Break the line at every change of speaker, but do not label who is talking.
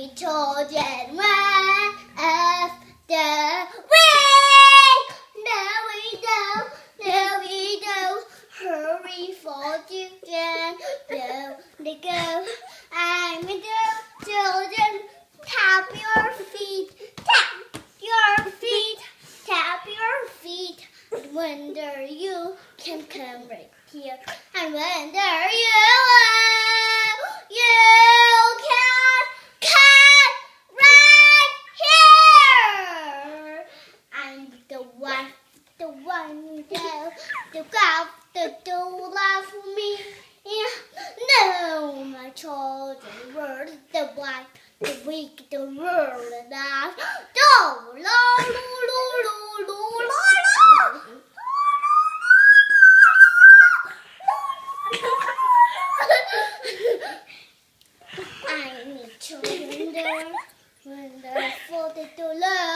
need children run after rain. No, we don't. Hurry for children. Go, they go. I'm a children. Tap your feet. Tap your feet. Tap your feet. And wonder you can come right here. And wonder you can come right here. I'm the one the God that don't love me. No, my children were the white, the weak, the world and I. I need children, wonderful to love.